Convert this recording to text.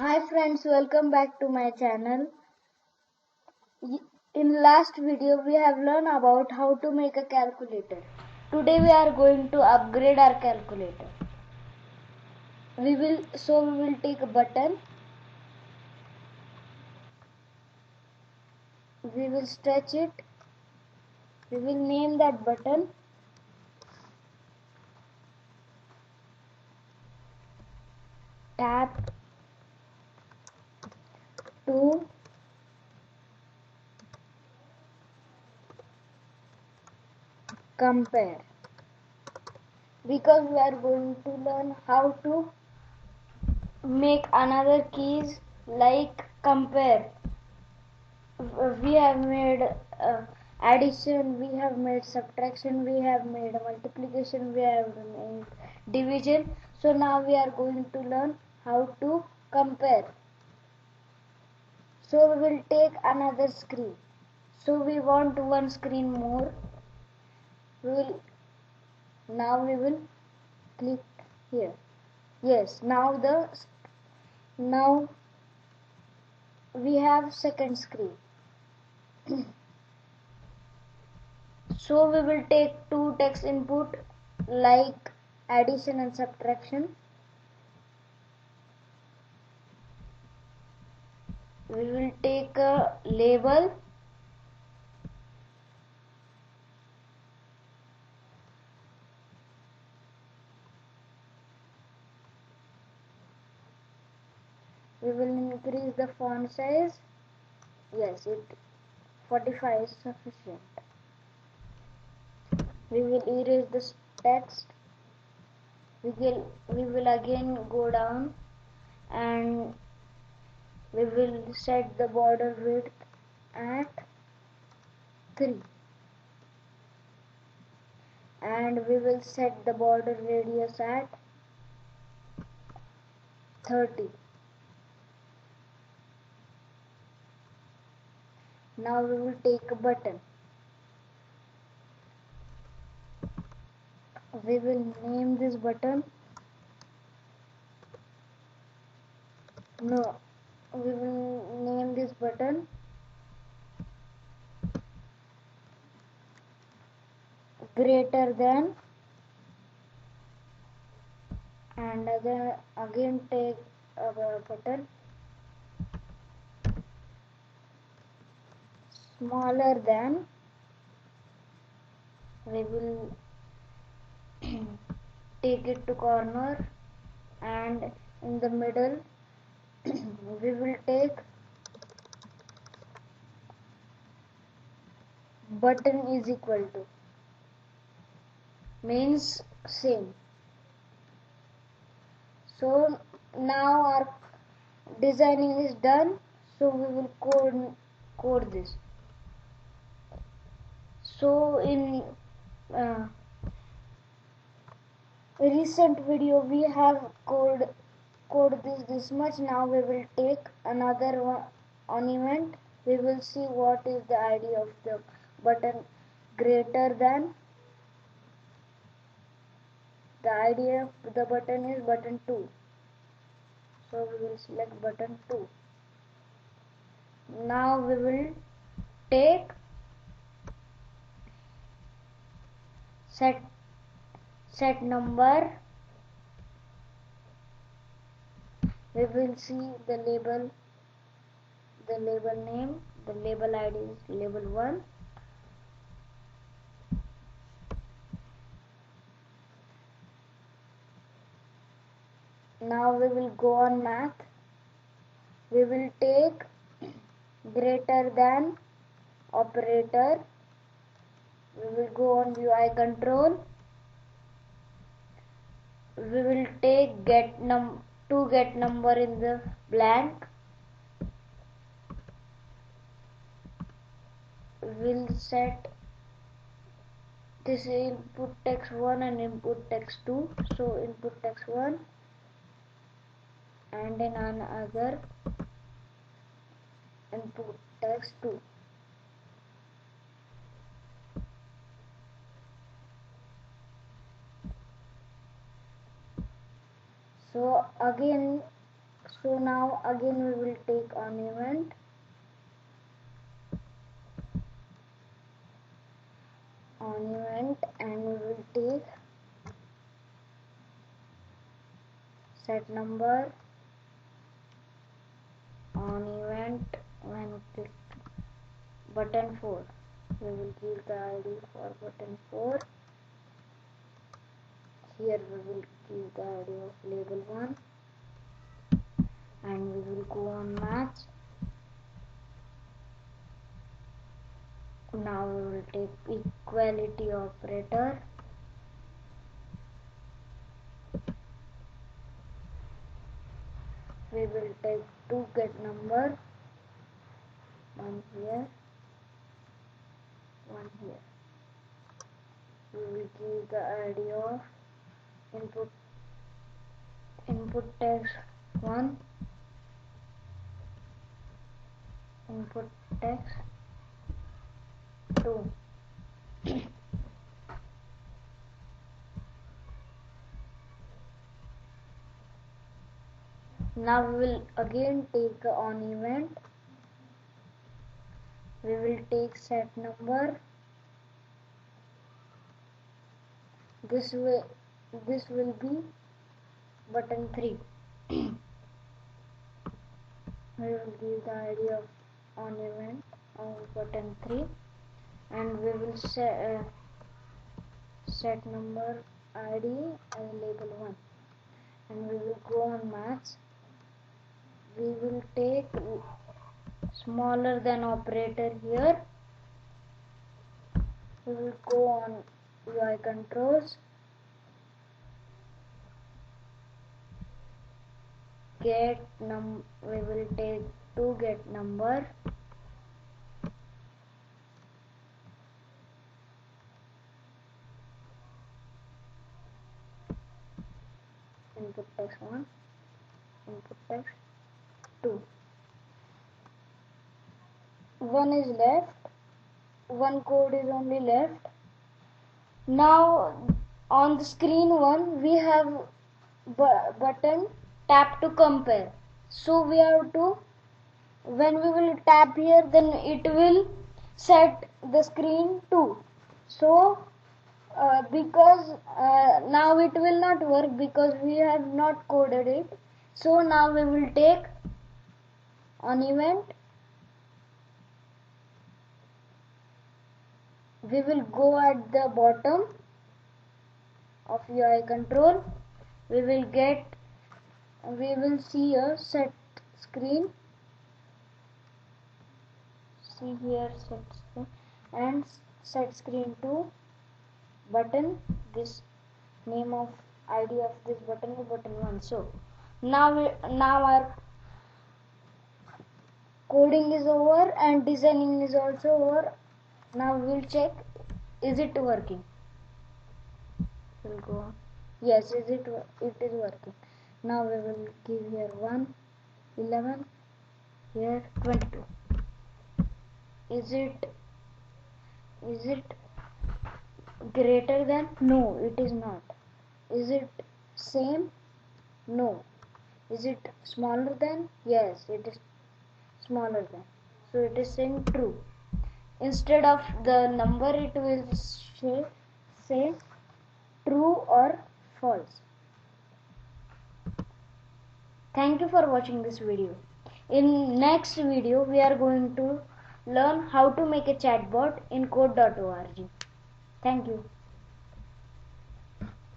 Hi friends, welcome back to my channel. In last video we have learned about how to make a calculator. Today we are going to upgrade our calculator. We will take a button. We will stretch it. We will name that button. Tap to compare. Because we are going to learn how to make another keys like compare. We have made addition, we have made subtraction, we have made multiplication, we have made division. So now we are going to learn how to compare. So we will take another screen. So we want one screen more. Now we will click here. Yes, now we have second screen. So we will take two text input like addition and subtraction. We will take a label. We will increase the font size. Yes, 45 is sufficient. We will erase this text. We will again go down and we will set the border width at 3 and we will set the border radius at 30. Now we will take a button. We will name this button. No, we will name this button greater than, and again take a button smaller than. We will take it to corner and in the middle we will take button is equal to, means same. So now our designing is done. So we will code this. So in recent video we have code this much. Now we will take another one ornament. We will see what is the idea of the button greater than. The idea of the button is button 2. So we will select button 2. Now we will take set number. We will see the label name, the label ID is label 1. Now we will go on math. We will take greater than operator. We will go on UI control. We will take get number in the blank. We'll set this input text 1 and input text 2. So input text 1 and then another input text 2. So again So now again we will take on event. And we will take set number on event. When click button 4, we will give the ID for button 4. Here we will give the ID of label 1, and we will go on match. Now we will take equality operator. We will take two get number, one here, one here. We will give the ID of input text 1, input text 2. Now we will again take on event. We will take set number. This will be button 3. We will give the ID of on event on button 3, and we will set number ID as label 1, and we will go on match. We will take smaller than operator here. We will go on UI controls, we will take to get number, input text 1, input text 2. One is left, one code is only left. Now on the screen 1 we have button tap to compare. So we have to, when we will tap here, then it will set the screen 2. So because now it will not work because we have not coded it. So now we will take on event. We will go at the bottom of UI control. We will see a set screen. See here set screen and set screen 2 button. This name of ID of this button is button 1. So now our coding is over and designing is also over. Now we will check, is it working? We'll go on. Yes, it is working. Now we will give here 1, 11, here 22. Is it greater than? No, it is not. Is it same? No. Is it smaller than? Yes, it is smaller than. So it is saying true. Instead of the number, it will say true or false. Thank you for watching this video. In next video, we are going to learn how to make a chatbot in code.org. Thank you.